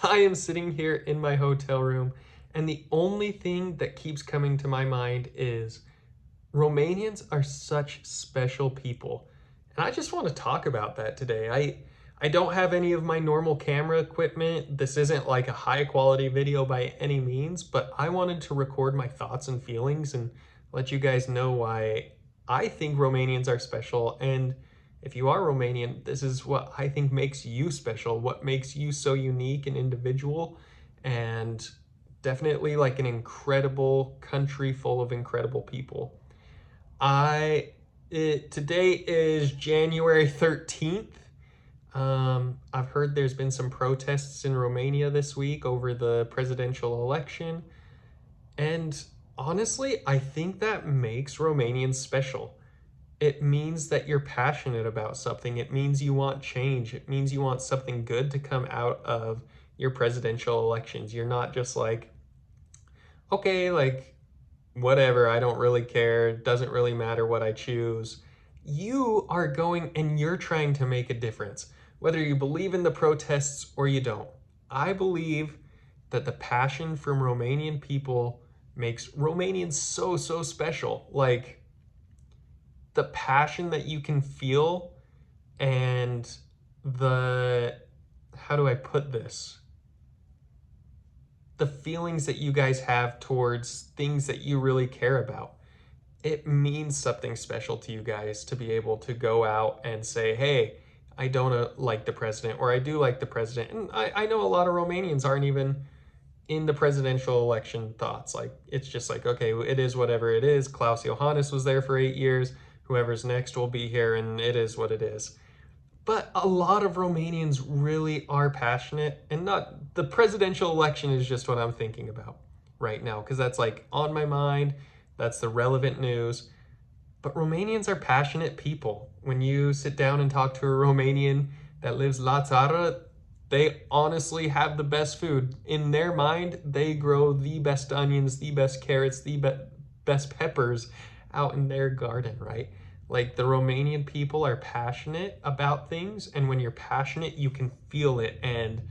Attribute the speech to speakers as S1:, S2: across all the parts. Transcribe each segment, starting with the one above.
S1: I am sitting here in my hotel room, and the only thing that keeps coming to my mind is Romanians are such special people. And I just want to talk about that today. I don't have any of my normal camera equipment. This isn't like a high quality video by any means, but I wanted to record my thoughts and feelings and let you guys know why I think Romanians are special. And if you are Romanian, this is what I think makes you special, what makes you so unique and individual, and definitely like an incredible country full of incredible people. Today is January 13th. I've heard there's been some protests in Romania this week over the presidential election. And honestly, I think that makes Romanians special. It means that you're passionate about something. It means you want change. It means you want something good to come out of your presidential elections. You're not just like, okay, like, whatever, I don't really care. It doesn't really matter what I choose. You are going and you're trying to make a difference, whether you believe in the protests or you don't. I believe that the passion from Romanian people makes Romanians so, so special. Like, the passion that you can feel and the, how do I put this? The feelings that you guys have towards things that you really care about. It means something special to you guys to be able to go out and say, hey, I don't like the president, or I do like the president. And I know a lot of Romanians aren't even in the presidential election thoughts. Like, it's just like, okay, it is whatever it is. Klaus Johannes was there for 8 years. Whoever's next will be here, and it is what it is. But a lot of Romanians really are passionate, and not the presidential election is just what I'm thinking about right now, because that's like on my mind. That's the relevant news. But Romanians are passionate people. When you sit down and talk to a Romanian that lives la țară, they honestly have the best food. In their mind, they grow the best onions, the best carrots, the best peppers out in their garden, right? Like, the Romanian people are passionate about things, and when you're passionate, you can feel it, and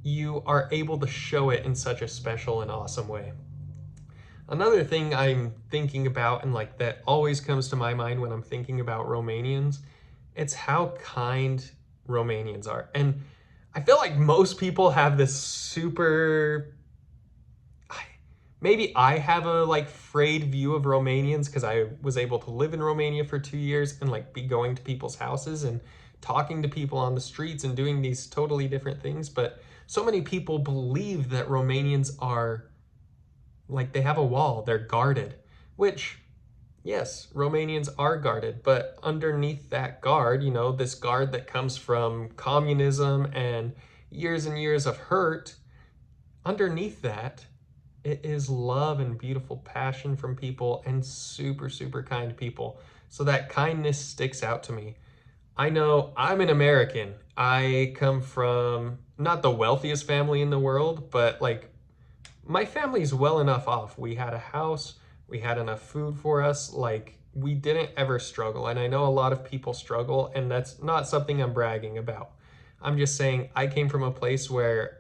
S1: you are able to show it in such a special and awesome way. Another thing I'm thinking about, and like that always comes to my mind when I'm thinking about Romanians, it's how kind Romanians are. And I feel like most people have this super, maybe I have a like frayed view of Romanians because I was able to live in Romania for 2 years and like be going to people's houses and talking to people on the streets and doing these totally different things. But so many people believe that Romanians are like, they have a wall, they're guarded, which, yes, Romanians are guarded, but underneath that guard, you know, this guard that comes from communism and years of hurt, underneath that, it is love and beautiful passion from people and super, super kind people. So that kindness sticks out to me. I know I'm an American. I come from not the wealthiest family in the world, but like, my family's well enough off. We had a house, we had enough food for us. Like, we didn't ever struggle. And I know a lot of people struggle, and that's not something I'm bragging about. I'm just saying I came from a place where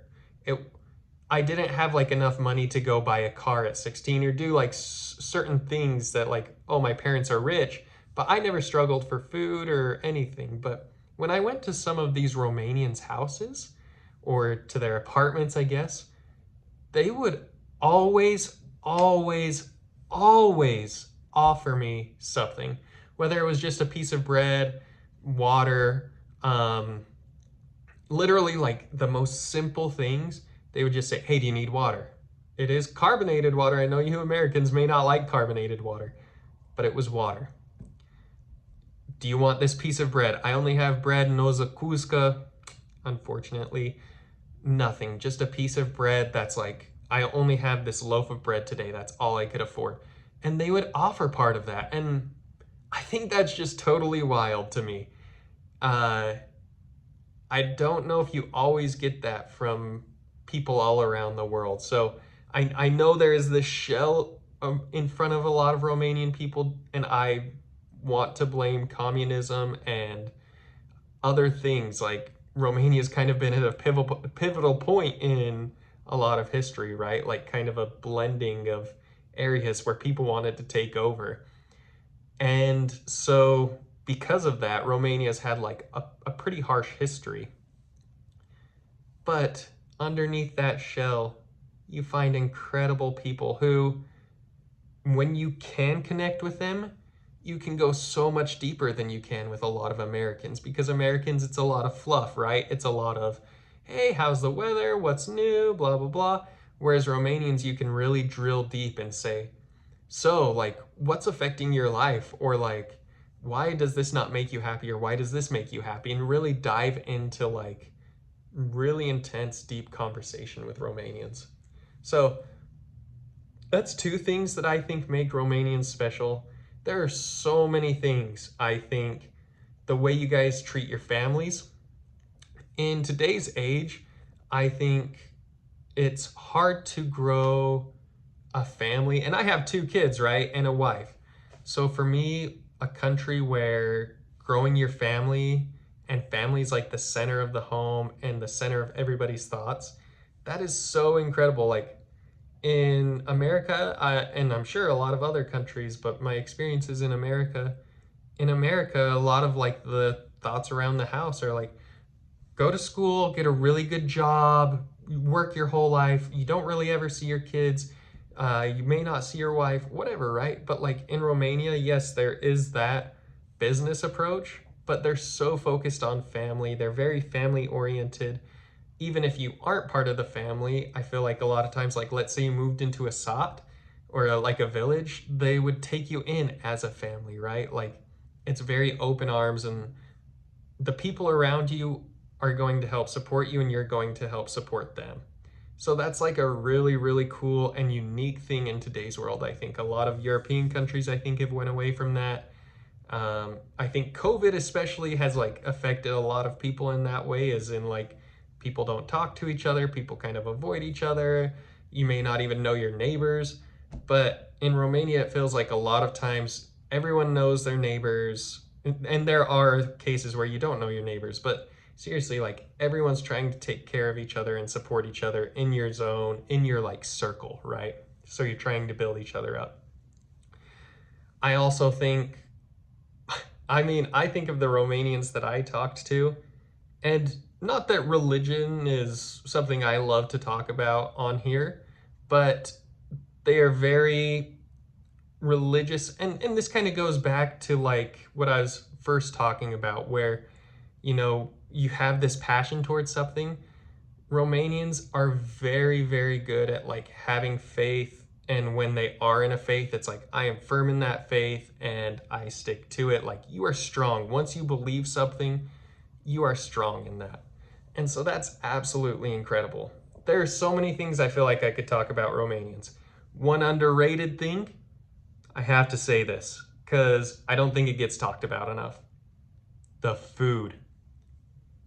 S1: I didn't have like enough money to go buy a car at 16 or do like certain things that like, oh, my parents are rich, but I never struggled for food or anything. But when I went to some of these Romanians' houses, or to their apartments, I guess, they would always, always, always offer me something, whether it was just a piece of bread, water, literally like the most simple things. They would just say, hey, do you need water? It is carbonated water. I know you Americans may not like carbonated water, but it was water. Do you want this piece of bread? I only have bread, no zakuzka. Unfortunately, nothing, just a piece of bread that's like, I only have this loaf of bread today. That's all I could afford. And they would offer part of that. And I think that's just totally wild to me. I don't know if you always get that from people all around the world. So I know there is this shell in front of a lot of Romanian people, and I want to blame communism and other things. Like, Romania's kind of been at a pivotal point in a lot of history, right? Like kind of a blending of areas where people wanted to take over. And so because of that, Romania's had like a pretty harsh history. But underneath that shell, you find incredible people who, when you can connect with them, you can go so much deeper than you can with a lot of Americans, because Americans, it's a lot of fluff, right? It's a lot of, hey, how's the weather? What's new? Blah, blah, blah. Whereas Romanians, you can really drill deep and say, so, like, what's affecting your life? Or, like, why does this not make you happy? Or why does this make you happy? And really dive into, like, really intense, deep conversation with Romanians. So, that's two things that I think make Romanians special. There are so many things. I think the way you guys treat your families. In today's age, I think it's hard to grow a family. And I have two kids, right? And a wife. So for me, a country where growing your family and family's like the center of the home and the center of everybody's thoughts, that is so incredible. Like, in America, and I'm sure a lot of other countries, but my experiences in America, a lot of like the thoughts around the house are like, go to school, get a really good job, work your whole life. You don't really ever see your kids. You may not see your wife, whatever, right? But like in Romania, yes, there is that business approach, but they're so focused on family. They're very family oriented. Even if you aren't part of the family, I feel like a lot of times, like let's say you moved into a sat or like a village, they would take you in as a family, right? Like it's very open arms, and the people around you are going to help support you and you're going to help support them. So that's like a really, really cool and unique thing in today's world. I think a lot of European countries, I think, have went away from that. I think COVID especially has like affected a lot of people in that way, as in like people don't talk to each other, people kind of avoid each other. You may not even know your neighbors. But in Romania, it feels like a lot of times everyone knows their neighbors. And there are cases where you don't know your neighbors, but seriously, like everyone's trying to take care of each other and support each other in your zone, in your like circle, right? So you're trying to build each other up. I also think, I think of the Romanians that I talked to, and not that religion is something I love to talk about on here, but they are very religious. And this kind of goes back to like what I was first talking about, where, you have this passion towards something. Romanians are very, very good at like having faith. And when they are in a faith, it's like, I am firm in that faith and I stick to it. Like you are strong. Once you believe something, you are strong in that. And so that's absolutely incredible. There are so many things I feel like I could talk about Romanians. One underrated thing, I have to say this because I don't think it gets talked about enough. The food.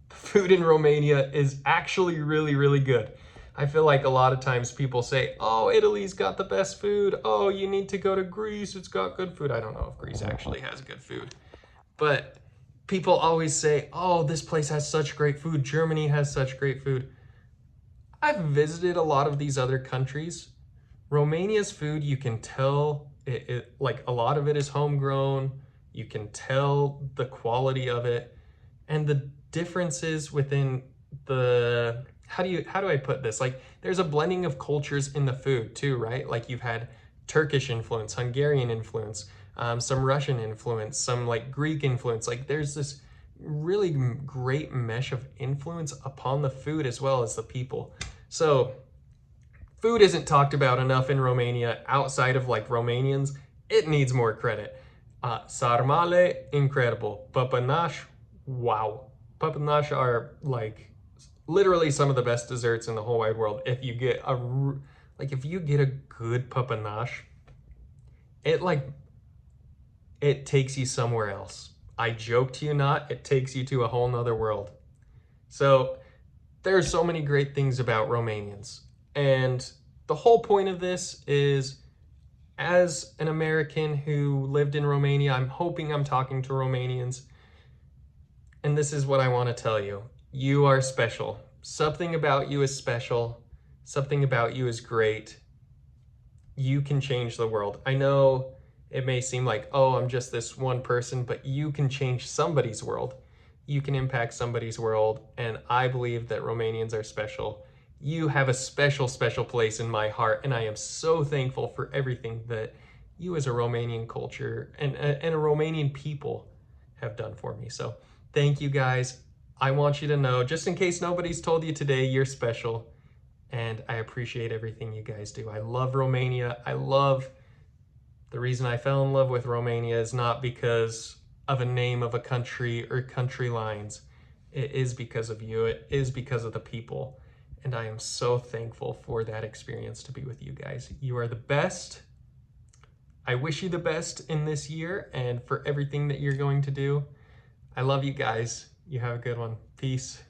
S1: The food in Romania is actually really, really good. I feel like a lot of times people say, oh, Italy's got the best food. Oh, you need to go to Greece. It's got good food. I don't know if Greece actually has good food. But people always say, oh, this place has such great food. Germany has such great food. I've visited a lot of these other countries. Romania's food, you can tell like a lot of it is homegrown. You can tell the quality of it and the differences within the, how do I put this? Like there's a blending of cultures in the food too, right? Like you've had Turkish influence, Hungarian influence, some Russian influence, some like Greek influence. Like there's this really great mesh of influence upon the food as well as the people. So food isn't talked about enough in Romania outside of like Romanians. It needs more credit. Sarmale, incredible. Papanash, wow. Papanash are like literally some of the best desserts in the whole wide world. If you get a good papanash, it takes you somewhere else. I joke to you not, it takes you to a whole nother world. So there's so many great things about Romanians. And the whole point of this is, as an American who lived in Romania, I'm hoping I'm talking to Romanians. And this is what I want to tell you. You are special. Something about you is special. Something about you is great. You can change the world. I know it may seem like, oh, I'm just this one person, but you can change somebody's world. You can impact somebody's world, and I believe that Romanians are special. You have a special, special place in my heart, and I am so thankful for everything that you as a Romanian culture and a Romanian people have done for me. So thank you guys. I want you to know, just in case nobody's told you today, you're special and I appreciate everything you guys do. I love Romania. The reason I fell in love with Romania is not because of a name of a country or country lines. It is because of you. It is because of the people. And I am so thankful for that experience to be with you guys. You are the best. I wish you the best in this year and for everything that you're going to do. I love you guys. You have a good one. Peace.